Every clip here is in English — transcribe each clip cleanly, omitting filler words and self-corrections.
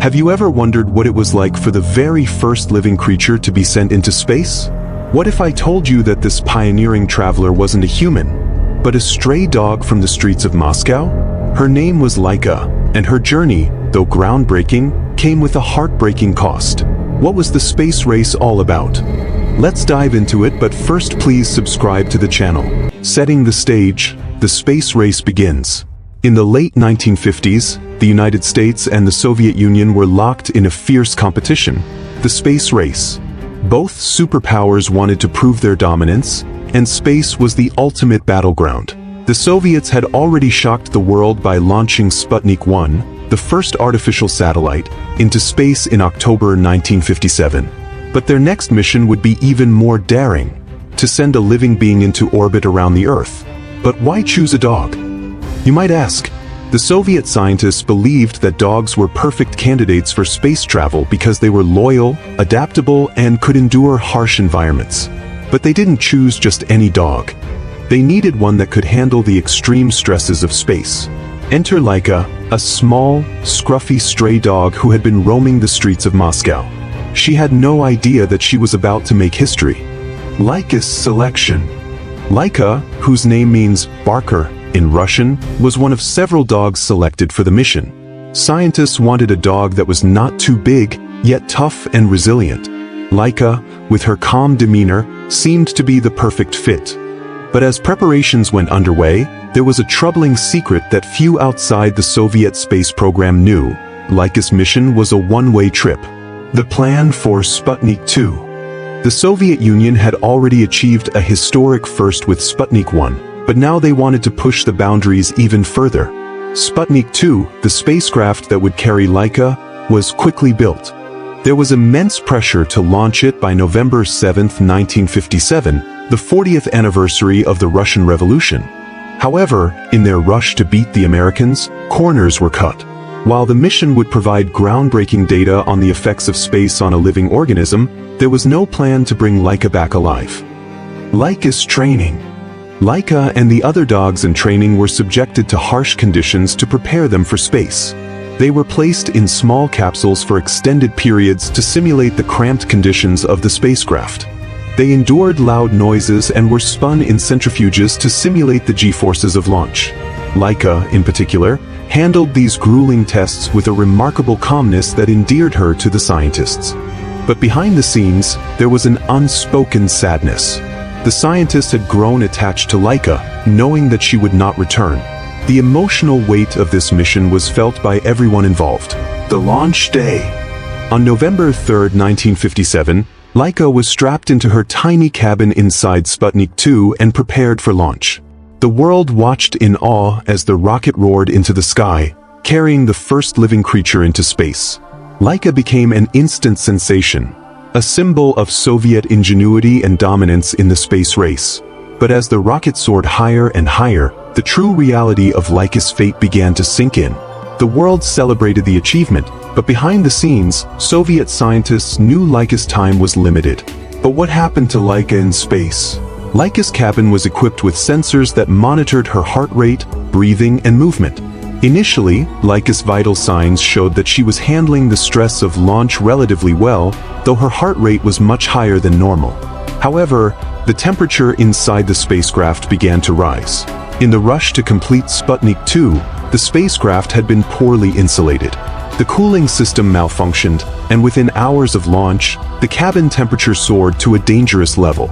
Have you ever wondered what it was like for the very first living creature to be sent into space? What if I told you that this pioneering traveler wasn't a human, but a stray dog from the streets of Moscow? Her name was Laika, and her journey, though groundbreaking, came with a heartbreaking cost. What was the space race all about? Let's dive into it, but first please subscribe to the channel. Setting the stage, the space race begins. In the late 1950s, the United States and the Soviet Union were locked in a fierce competition, the space race. Both superpowers wanted to prove their dominance, and space was the ultimate battleground. The Soviets had already shocked the world by launching Sputnik 1, the first artificial satellite, into space in October 1957. But their next mission would be even more daring, to send a living being into orbit around the Earth. But why choose a dog? You might ask. The Soviet scientists believed that dogs were perfect candidates for space travel because they were loyal, adaptable, and could endure harsh environments. But they didn't choose just any dog. They needed one that could handle the extreme stresses of space. Enter Laika, a small, scruffy stray dog who had been roaming the streets of Moscow. She had no idea that she was about to make history. Laika's selection. Laika, whose name means barker in Russian, was one of several dogs selected for the mission. Scientists wanted a dog that was not too big, yet tough and resilient. Laika, with her calm demeanor, seemed to be the perfect fit. But as preparations went underway, there was a troubling secret that few outside the Soviet space program knew. Laika's mission was a one-way trip. The plan for Sputnik 2. The Soviet Union had already achieved a historic first with Sputnik 1, but now they wanted to push the boundaries even further. Sputnik 2, the spacecraft that would carry Laika, was quickly built. There was immense pressure to launch it by November 7, 1957, the 40th anniversary of the Russian Revolution. However, in their rush to beat the Americans, corners were cut. While the mission would provide groundbreaking data on the effects of space on a living organism, there was no plan to bring Laika back alive. Laika's training. Laika and the other dogs in training were subjected to harsh conditions to prepare them for space. They were placed in small capsules for extended periods to simulate the cramped conditions of the spacecraft. They endured loud noises and were spun in centrifuges to simulate the G-forces of launch. Laika, in particular, handled these grueling tests with a remarkable calmness that endeared her to the scientists. But behind the scenes, there was an unspoken sadness. The scientists had grown attached to Laika, knowing that she would not return. The emotional weight of this mission was felt by everyone involved. The launch day. On November 3, 1957, Laika was strapped into her tiny cabin inside Sputnik 2 and prepared for launch. The world watched in awe as the rocket roared into the sky, carrying the first living creature into space. Laika became an instant sensation, a symbol of Soviet ingenuity and dominance in the space race. But as the rocket soared higher and higher, the true reality of Laika's fate began to sink in. The world celebrated the achievement, but behind the scenes, Soviet scientists knew Laika's time was limited. But what happened to Laika in space? Laika's cabin was equipped with sensors that monitored her heart rate, breathing, and movement. Initially, Laika's vital signs showed that she was handling the stress of launch relatively well, though her heart rate was much higher than normal. However, the temperature inside the spacecraft began to rise. In the rush to complete Sputnik 2, the spacecraft had been poorly insulated. The cooling system malfunctioned, and within hours of launch, the cabin temperature soared to a dangerous level.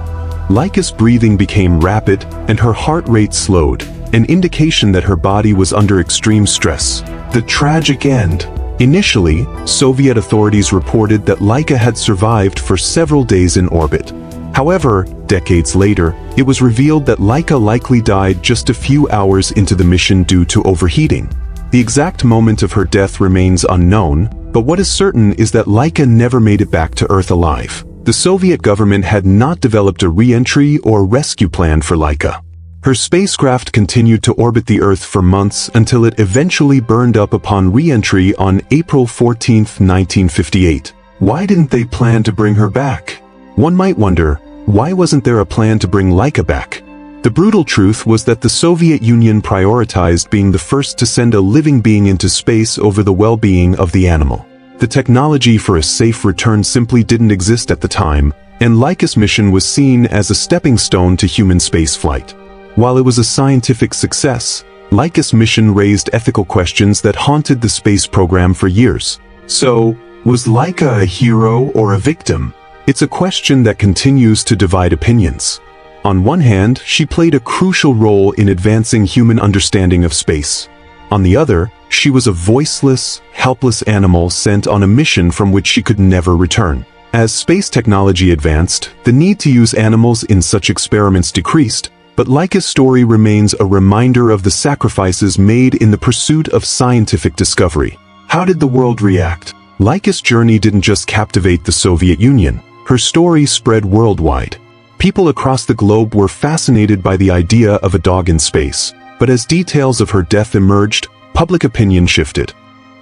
Laika's breathing became rapid, and her heart rate slowed, an indication that her body was under extreme stress. The tragic end. Initially, Soviet authorities reported that Laika had survived for several days in orbit. However, decades later, it was revealed that Laika likely died just a few hours into the mission due to overheating. The exact moment of her death remains unknown, but what is certain is that Laika never made it back to Earth alive. The Soviet government had not developed a re-entry or rescue plan for Laika. Her spacecraft continued to orbit the Earth for months until it eventually burned up upon re-entry on April 14, 1958. Why didn't they plan to bring her back? One might wonder, why wasn't there a plan to bring Laika back? The brutal truth was that the Soviet Union prioritized being the first to send a living being into space over the well-being of the animal. The technology for a safe return simply didn't exist at the time, and Laika's mission was seen as a stepping stone to human spaceflight. While it was a scientific success, Laika's mission raised ethical questions that haunted the space program for years. So, was Laika a hero or a victim? It's a question that continues to divide opinions. On one hand, she played a crucial role in advancing human understanding of space. On the other, she was a voiceless, helpless animal sent on a mission from which she could never return. As space technology advanced, the need to use animals in such experiments decreased, but Laika's story remains a reminder of the sacrifices made in the pursuit of scientific discovery. How did the world react? Laika's journey didn't just captivate the Soviet Union. Her story spread worldwide. People across the globe were fascinated by the idea of a dog in space, but as details of her death emerged, public opinion shifted.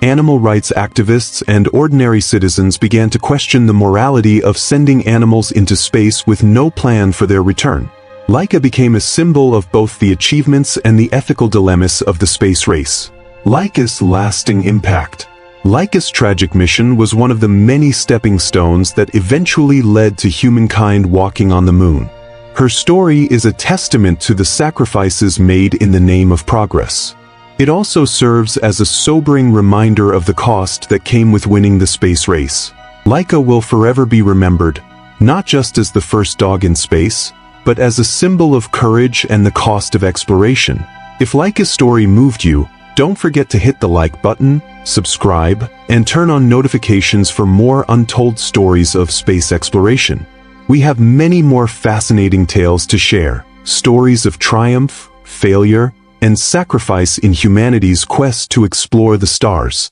Animal rights activists and ordinary citizens began to question the morality of sending animals into space with no plan for their return. Laika became a symbol of both the achievements and the ethical dilemmas of the space race. Laika's lasting impact. Laika's tragic mission was one of the many stepping stones that eventually led to humankind walking on the moon. Her story is a testament to the sacrifices made in the name of progress. It also serves as a sobering reminder of the cost that came with winning the space race. Laika will forever be remembered, not just as the first dog in space, but as a symbol of courage and the cost of exploration. If Laika's story moved you, don't forget to hit the like button, subscribe, and turn on notifications for more untold stories of space exploration. We have many more fascinating tales to share, stories of triumph, failure, and sacrifice in humanity's quest to explore the stars.